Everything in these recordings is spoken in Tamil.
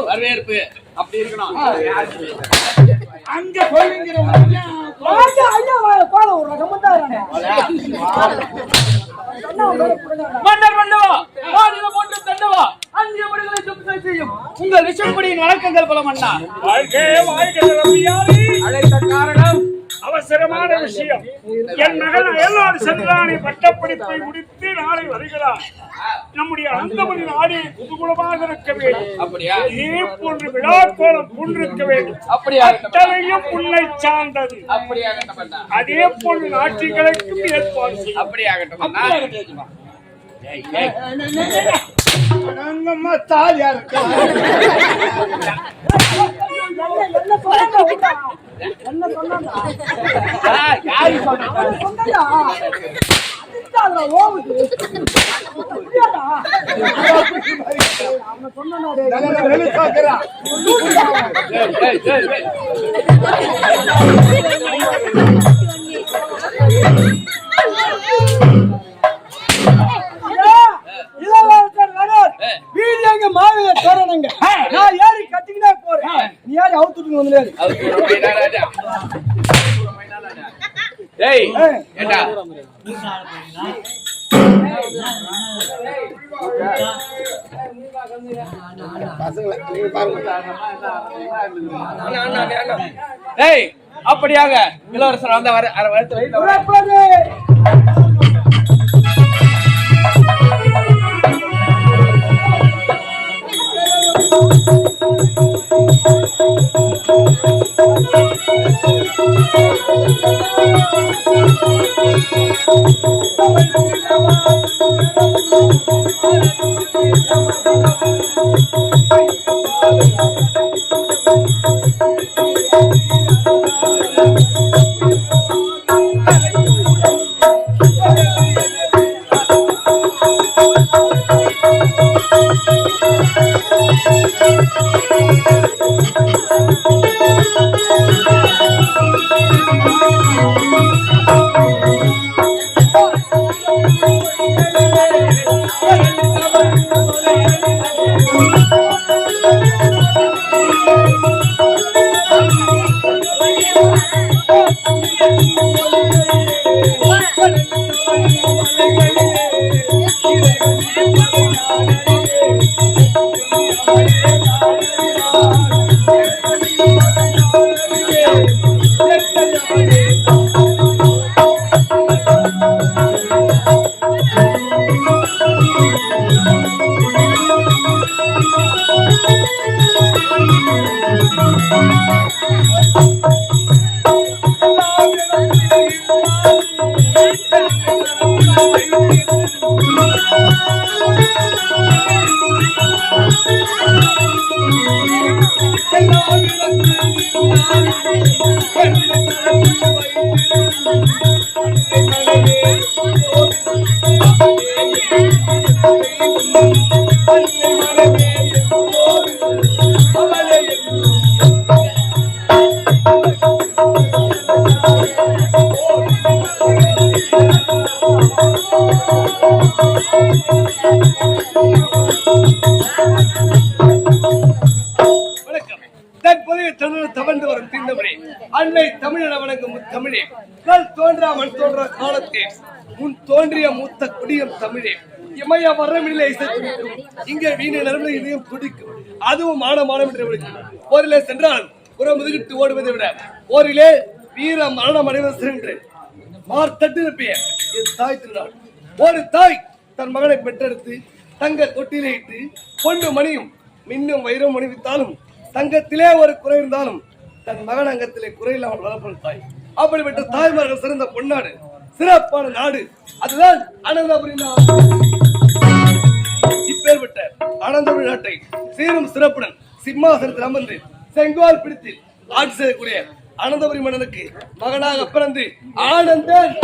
வரவேற்பு அப்படி இருக்கணும். அங்க போய்ங்கிற மன்னர் மன்னவா, போட்டு தண்டவா, அங்கே முடிகளை சுத்தம் செய்யும் உங்கள் விஷயப்படியின் வழக்கங்கள் பல மன்னா. அழைத்த காரணம் அவசரமான விஷயம். என் மகன் அயல்நாடு சென்றானை பட்டப்படிப்பை முடித்து நாளை வருகிறார். நம்முடைய அனந்தபுரி நாடு குதூகலமாக இருக்க வேண்டும். அப்படியா? இதே போன்று விழா கோலம் பூண்டிருக்க வேண்டும். அப்படியா? அத்தனையும் உன்னை சார்ந்தது. அப்படியாகட்டும். அதே போன்று நாட்டுகளுக்கும் ஏற்பாடு செய்யும். அப்படியாகட்டும். தாலியா இருக்கு என்ன சொன்னா மாவில தோறணுங்க. நான் ஏறி கத்திக்கிட்டே போறேன். நீ யாரு அவுத்துட்டு வந்து அப்படியாக இளவரசர் வந்த தவழ்ந்து வரும் தீண்டவரே, அன்னை தமிழன வணங்கும் தமிழே, கல் தோன்றா மண் தோன்றா காலத்தே முன் தோன்றிய மூத்த குடியும் தமிழே, இமய வரமில்லை இசைக்கும் இங்கே வீணை நறுமண இதயம் துடிக்கும், அதுவும் மானம் என்று விളിக்கும். போரிலே சென்றால் புற முதுகிட்டு ஓடுவதை விட போரிலே வீர மரணம் அடைவது சென்று மார்த்தட்டு இருப்பிய என் தாய் திருநாள். ஒரு தாய் தன் மகனை பெற்றெடுத்து தங்க தொட்டிலே இட்டு பொண்டு மணியும் மின்னும் வைரம் அணிவித்தாலும் தங்கத்திலே ஒரு குறை இருந்தாலும் தன் மகன் அங்கத்திலே குறையில்லாமல் வளர்ப்பது தாய். அப்படிப்பட்ட தாய்மார்கள் சிறந்த பொன்னாடு, சிறப்பான நாடு, அதுதான் அனந்தபுரி நாடு. இப்பேற்பட்ட அனந்தபுரி நாட்டை சீரும் சிறப்புடன் சிம்மாசனத்தில் அமர்ந்து செங்கோல் பிடித்து ஆட்சி செய்யக்கூடிய அனந்தபுரி மன்னனுக்கு மகனாக பிறந்து ஆனந்தன்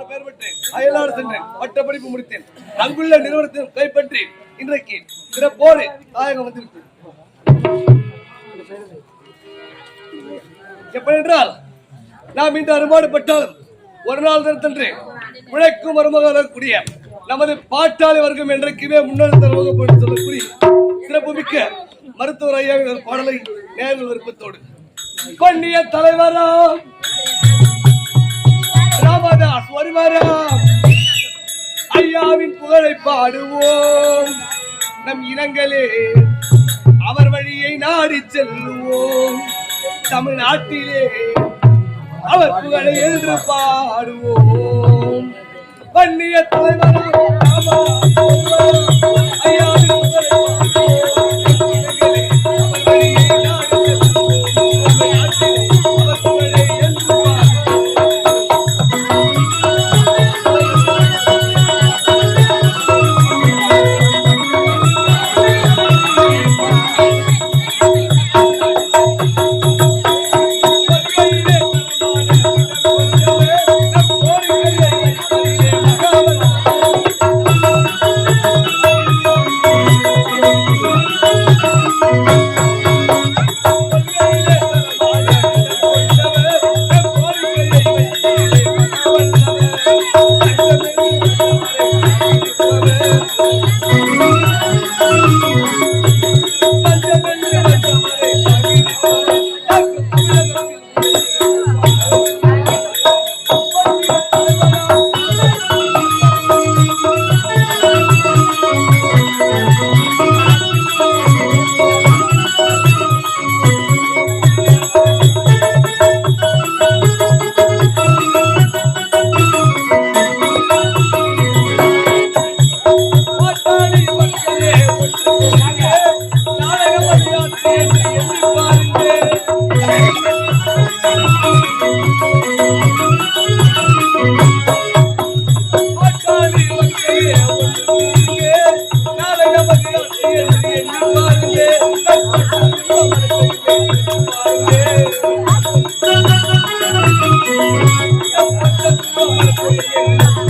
பெயர் பெற்று அயல்நாடு சென்றேன், பட்ட படிப்பு முடித்தேன். அங்குள்ள நிறுவனத்தையும் கைப்பற்றி இன்றைக்கு சிறப்போடு தாயகம் வந்திருக்கிறேன். எப்படி என்றால் நாம் இன்று அறுபாடுபட்டாலும் ஒரு நாள் தன்று உழைக்கும் மருமகன் கூடிய நமது பாட்டாளி வர்க்கம் என்றைக்குமே முன்னாடி தருவகப்பட்டு சொல்லக்கூடிய சிறப்பு மிக்க மருத்துவர் ஐயாவின் ஒரு பாடலை நேரில் விருப்பத்தோடு பண்ணிய தலைவரா ராமதாஸ் வருவாரா ஐயாவின் புகழை பாடுவோம் நம் இனங்களே அவர் வழியை நாடி செல்லுவோம் தமிழ்நாட்டிலே அவர் புகழை என்று பாடுவோம் பண்ணிய தலைவரா ஐயாவின் புகழை பாடுவோம் இனங்களே அவர் வழியை நாடி செல்லுவோம்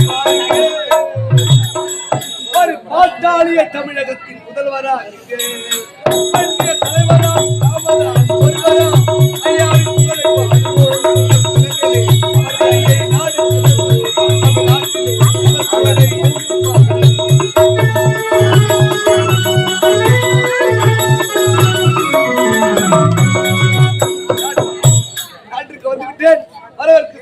தமிழ்நாட்டிலே அவர் புகழை என்று ஒரு பாட்டாளிய தமிழகத்தின் முதல்வரா தலைவரா ராமதாஸ் ஒருவரா ஐயாவின் புகழை நாட்டுக்கு வந்துவிட்டேன் வரவேற்கு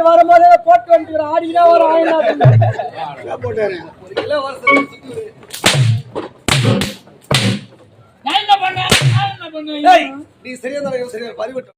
வரும்போதே போட்டு வந்துக்கிறேன் ஆடிக்கிட்டா ஒரு போட்டாரு ஒரு இளவரசர் நான் என்ன பண்ணேன் நீ சரியா தான் சரியா பறிவிட்டோம்